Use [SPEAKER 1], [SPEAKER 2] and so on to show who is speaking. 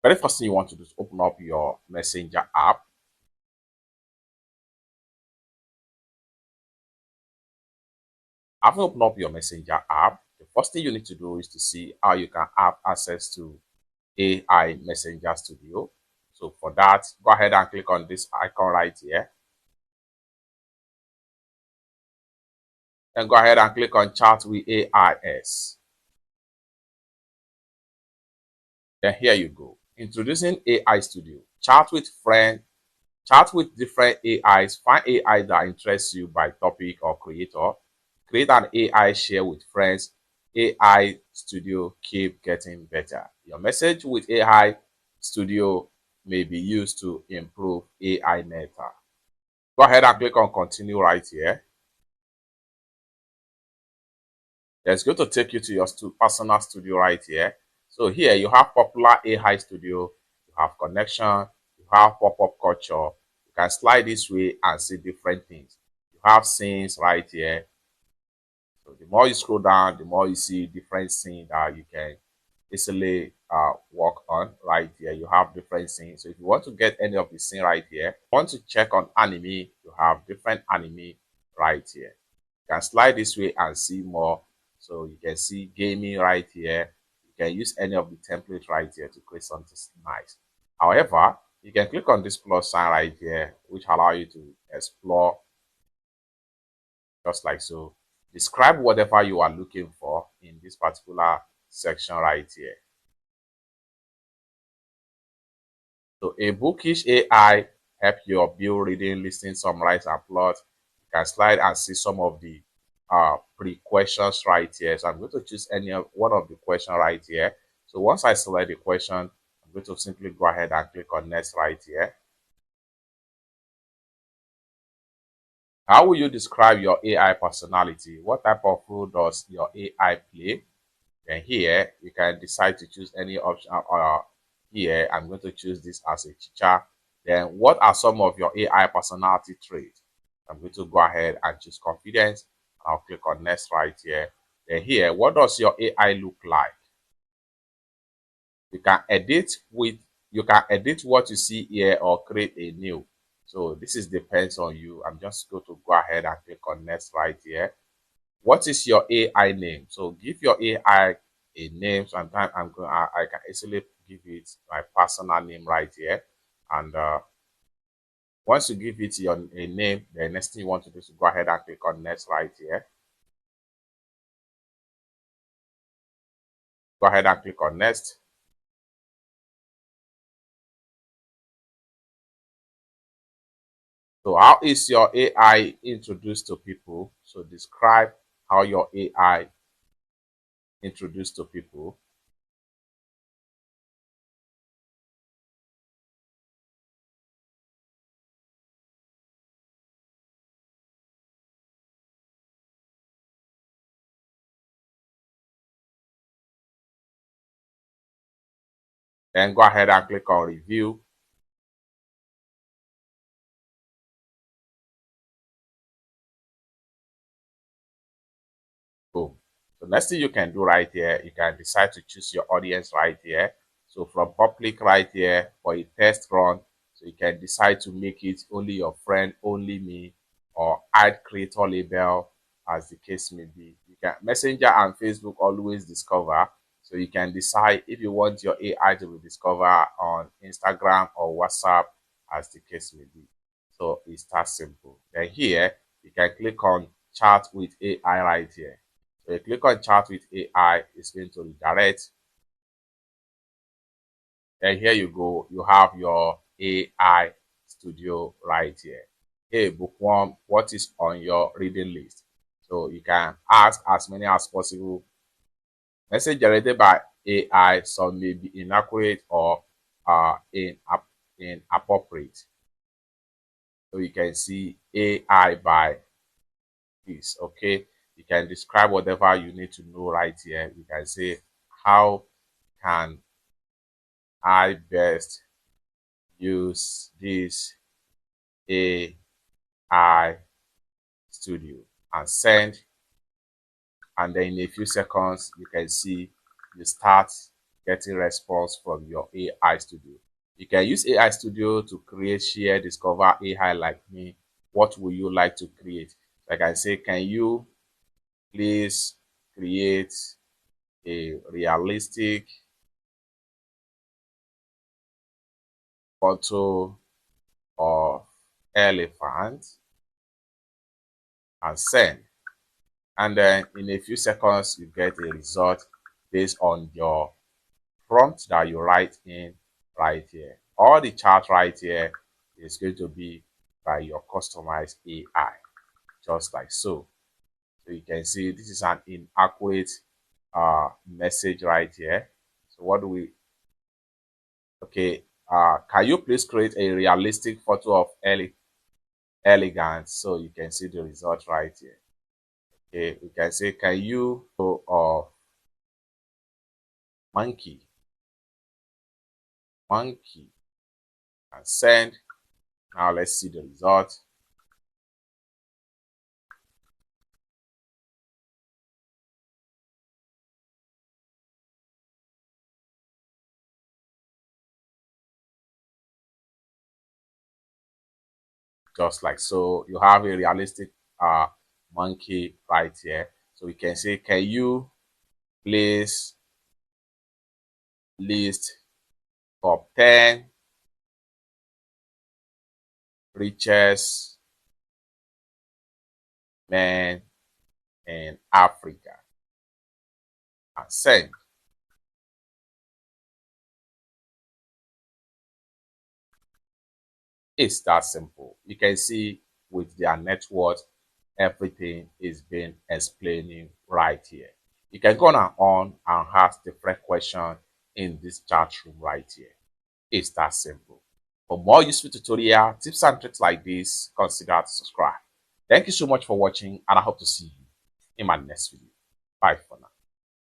[SPEAKER 1] Very first thing you want to do is open up your Messenger app. After open up your Messenger app, the first thing you need to do is to see how you can have access to AI Messenger Studio. So for that, go ahead and click on this icon right here. Then go ahead and click on Chat with AIS. Then here you go. Introducing AI Studio. Chat with friends. Chat with different AIs. Find AI that interests you by topic or creator. Create an AI share with friends. AI Studio keep getting better. Your message with AI Studio may be used to improve AI Meta. Go ahead and click on continue right here. It's going to take you to your personal studio right here. So here you have popular AI studio, you have connection, you have pop-up culture. You can slide this way and see different things. You have scenes right here. So the more you scroll down, the more you see different scenes that you can easily work on right here. You have different scenes. So if you want to get any of the scene right here, want to check on anime, you have different anime right here. You can slide this way and see more. So you can see gaming right here. You can use any of the templates right here to create something nice. However, you can click on this plus sign right here, which allow you to explore just like so. Describe whatever you are looking for in this particular section right here. So a bookish AI help you build reading, listening, summarize, and plot. You can slide and see some of the pre-questions right here. So I'm going to choose one of the question right here. So once I select the question, I'm going to simply go ahead and click on next right here. How will you describe your AI personality? What type of role does your AI play? Then here you can decide to choose any option. Here I'm going to choose this as a teacher. Then what are some of your AI personality traits? I'm going to go ahead and choose confidence. I'll click on next right here. Then here, what does your AI look like? You can edit what you see here or create a new. So this is depends on you. I'm just going to go ahead and click on next right here. What is your AI name? So give your AI a name. Sometimes I can easily give it my personal name right here. And once you give it a name, the next thing you want to do is to go ahead and click on next right here. Go ahead and click on next. So how is your AI introduced to people? So describe how your AI introduced to people. Then go ahead and click on review. Boom. So next thing you can do right here, you can decide to choose your audience right here. So from public right here for a test run, so you can decide to make it only your friend, only me, or add creator label as the case may be. You can Messenger and Facebook always discover. So you can decide if you want your AI to be discovered on Instagram or WhatsApp as the case may be. So it's that simple. Then here you can click on chat with AI right here. So you click on chat with AI, it's going to redirect. And here you go, you have your AI studio right here. Hey, bookworm, what is on your reading list? So you can ask as many as possible. Message generated by AI, some may be inaccurate or inappropriate. So you can see AI by this, okay? You can describe whatever you need to know right here. You can say, how can I best use this AI studio, and send, and then in a few seconds you can see you start getting response from your AI studio. You can use AI studio to create, share, discover AI like me. What would you like to create? Like I say, can you please create a realistic photo of elephant and send? And then in a few seconds, you get a result based on your prompt that you write in right here. All the chart right here is going to be by your customized AI, just like so. So you can see this is an inaccurate message right here. So what do we, okay, can you please create a realistic photo of elegance? So you can see the result right here. Okay, we can say, can you of monkey and send. Now let's see the result. Just like so, you have a realistic monkey right here. So we can say, can you please list top 10 richest men in Africa and send. It's that simple. You can see with their net worth, everything is being explaining right here. You can go on and ask different questions in this chat room right here. It's that simple. For more useful tutorial tips and tricks like this, consider to subscribe. Thank you so much for watching, and I hope to see you in my next video. Bye for now.